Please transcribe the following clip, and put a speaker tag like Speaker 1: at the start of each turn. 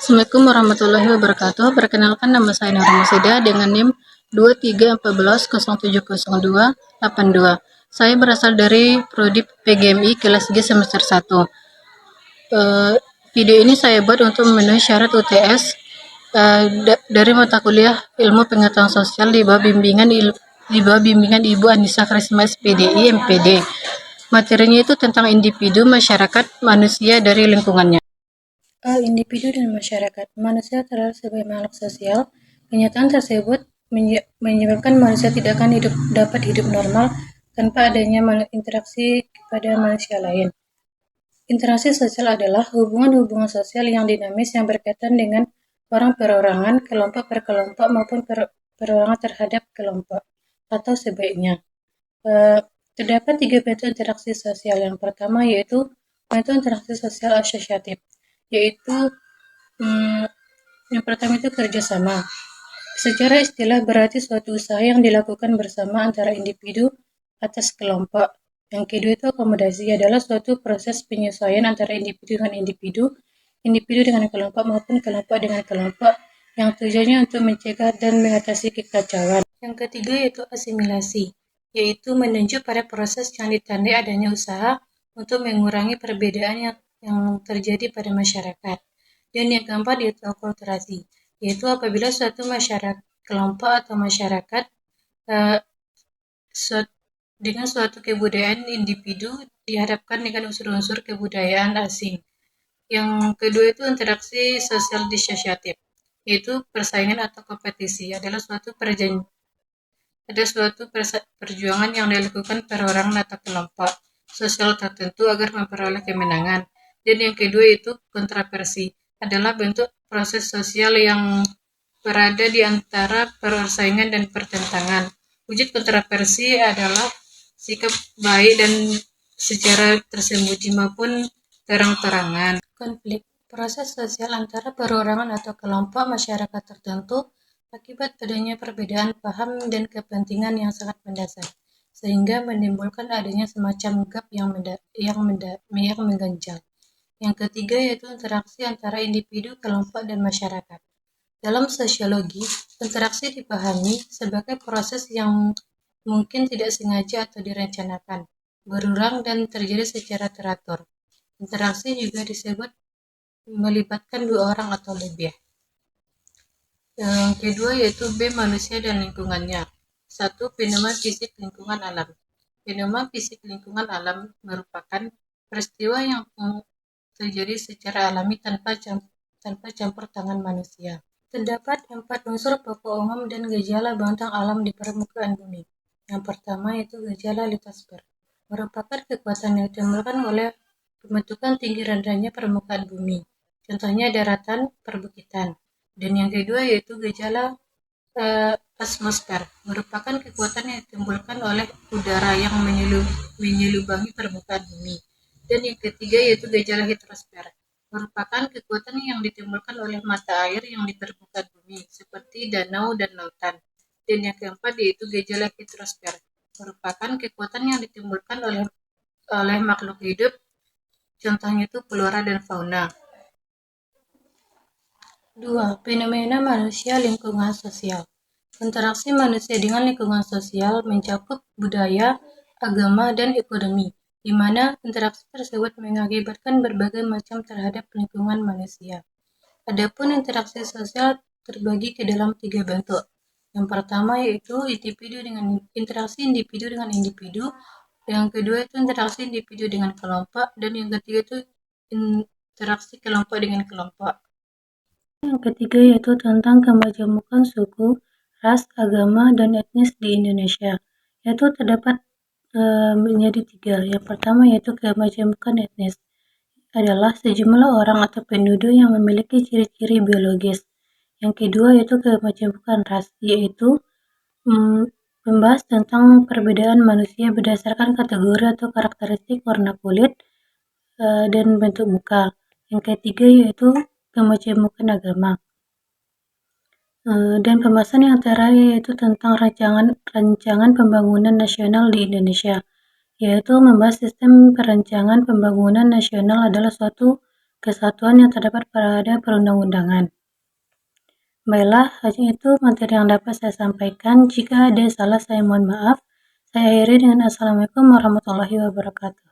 Speaker 1: Assalamualaikum warahmatullahi wabarakatuh. Perkenalkan, nama saya Nurul Masida dengan NIM 2314010282. Saya berasal dari Prodi PGMI kelas G semester 1. Video ini saya buat untuk memenuhi syarat UTS dari mata kuliah Ilmu Pengetahuan Sosial di bawah bimbingan Ibu Anissa Karisma SPDI MPD. Materinya itu tentang individu, masyarakat, manusia dari lingkungannya. Individu dan masyarakat. Manusia terlahir sebagai makhluk sosial. Kenyataan tersebut menyebabkan manusia tidak akan dapat hidup normal tanpa adanya interaksi kepada manusia lain. Interaksi sosial adalah hubungan-hubungan sosial yang dinamis yang berkaitan dengan orang perorangan, kelompok per kelompok maupun perorangan terhadap kelompok atau sebaiknya. Terdapat 3 bentuk interaksi sosial. Yang pertama yaitu bentuk interaksi sosial asosiatif, yaitu yang pertama itu kerjasama. Secara istilah berarti suatu usaha yang dilakukan bersama antara individu atas kelompok. Yang kedua itu akomodasi, adalah suatu proses penyesuaian antara individu dengan individu dengan kelompok maupun kelompok dengan kelompok, yang tujuannya untuk mencegah dan mengatasi kekacauan. Yang ketiga yaitu asimilasi, yaitu menunjuk pada proses yang ditandai adanya usaha untuk mengurangi perbedaan yang terjadi pada masyarakat. Dan yang keempat yaitu akulturasi, yaitu apabila suatu masyarakat, kelompok atau masyarakat dengan suatu kebudayaan individu dihadapkan dengan unsur-unsur kebudayaan asing. Yang kedua itu interaksi sosial disosiatif, yaitu persaingan atau kompetisi, adalah suatu perjuangan yang dilakukan perorangan atau kelompok sosial tertentu agar memperoleh kemenangan. Dan yang kedua itu kontroversi, adalah bentuk proses sosial yang berada di antara persaingan dan pertentangan. Wujud kontroversi adalah sikap baik dan secara tersembunyi maupun terang-terangan. Konflik, proses sosial antara perorangan atau kelompok masyarakat tertentu akibat adanya perbedaan paham dan kepentingan yang sangat mendasar, sehingga menimbulkan adanya semacam gap yang mengganjal. Yang ketiga yaitu interaksi antara individu, kelompok, dan masyarakat. Dalam sosiologi, interaksi dipahami sebagai proses yang mungkin tidak sengaja atau direncanakan, berulang dan terjadi secara teratur. Interaksi juga disebut melibatkan 2 orang atau lebih. Yang kedua yaitu B, manusia dan lingkungannya. 1. Fenomena fisik lingkungan alam. Fenomena fisik lingkungan alam merupakan peristiwa yang terjadi secara alami tanpa campur tangan manusia. Terdapat 4 unsur pokok umum dan gejala bentang alam di permukaan bumi. Yang pertama yaitu gejala litosfer, merupakan kekuatan yang ditimbulkan oleh pembentukan tinggi rendahnya permukaan bumi, contohnya daratan, perbukitan. Dan yang kedua yaitu gejala atmosfer, merupakan kekuatan yang ditimbulkan oleh udara yang menyelubangi permukaan bumi. Dan yang ketiga yaitu gejala hidrosfer, merupakan kekuatan yang ditimbulkan oleh mata air yang di permukaan bumi, seperti danau dan lautan. Dan yang keempat yaitu gejala hidrosfer, merupakan kekuatan yang ditimbulkan oleh makhluk hidup, contohnya itu flora dan fauna. 2. Fenomena manusia lingkungan sosial. Interaksi manusia dengan lingkungan sosial mencakup budaya, agama, dan ekonomi, di mana interaksi tersebut mengakibatkan berbagai macam terhadap lingkungan manusia. Adapun interaksi sosial terbagi ke dalam 3 bentuk. Yang pertama yaitu interaksi individu dengan individu, yang kedua itu interaksi individu dengan kelompok, dan yang ketiga itu interaksi kelompok dengan kelompok. Yang ketiga yaitu tentang kemajemukan suku, ras, agama, dan etnis di Indonesia, yaitu terdapat menjadi 3. Yang pertama yaitu kemajemukan etnis, adalah sejumlah orang atau penduduk yang memiliki ciri-ciri biologis. Yang kedua yaitu kemajemukan ras, yaitu membahas tentang perbedaan manusia berdasarkan kategori atau karakteristik warna kulit dan bentuk muka. Yang ketiga yaitu kemajemukan agama. Dan pembahasan yang terakhir yaitu tentang rancangan pembangunan nasional di Indonesia, yaitu membahas sistem perencanaan pembangunan nasional adalah suatu
Speaker 2: kesatuan yang terdapat pada perundang-undangan. Baiklah, hanya itu materi yang dapat saya sampaikan. Jika ada salah, saya mohon maaf. Saya akhiri dengan Assalamualaikum warahmatullahi wabarakatuh.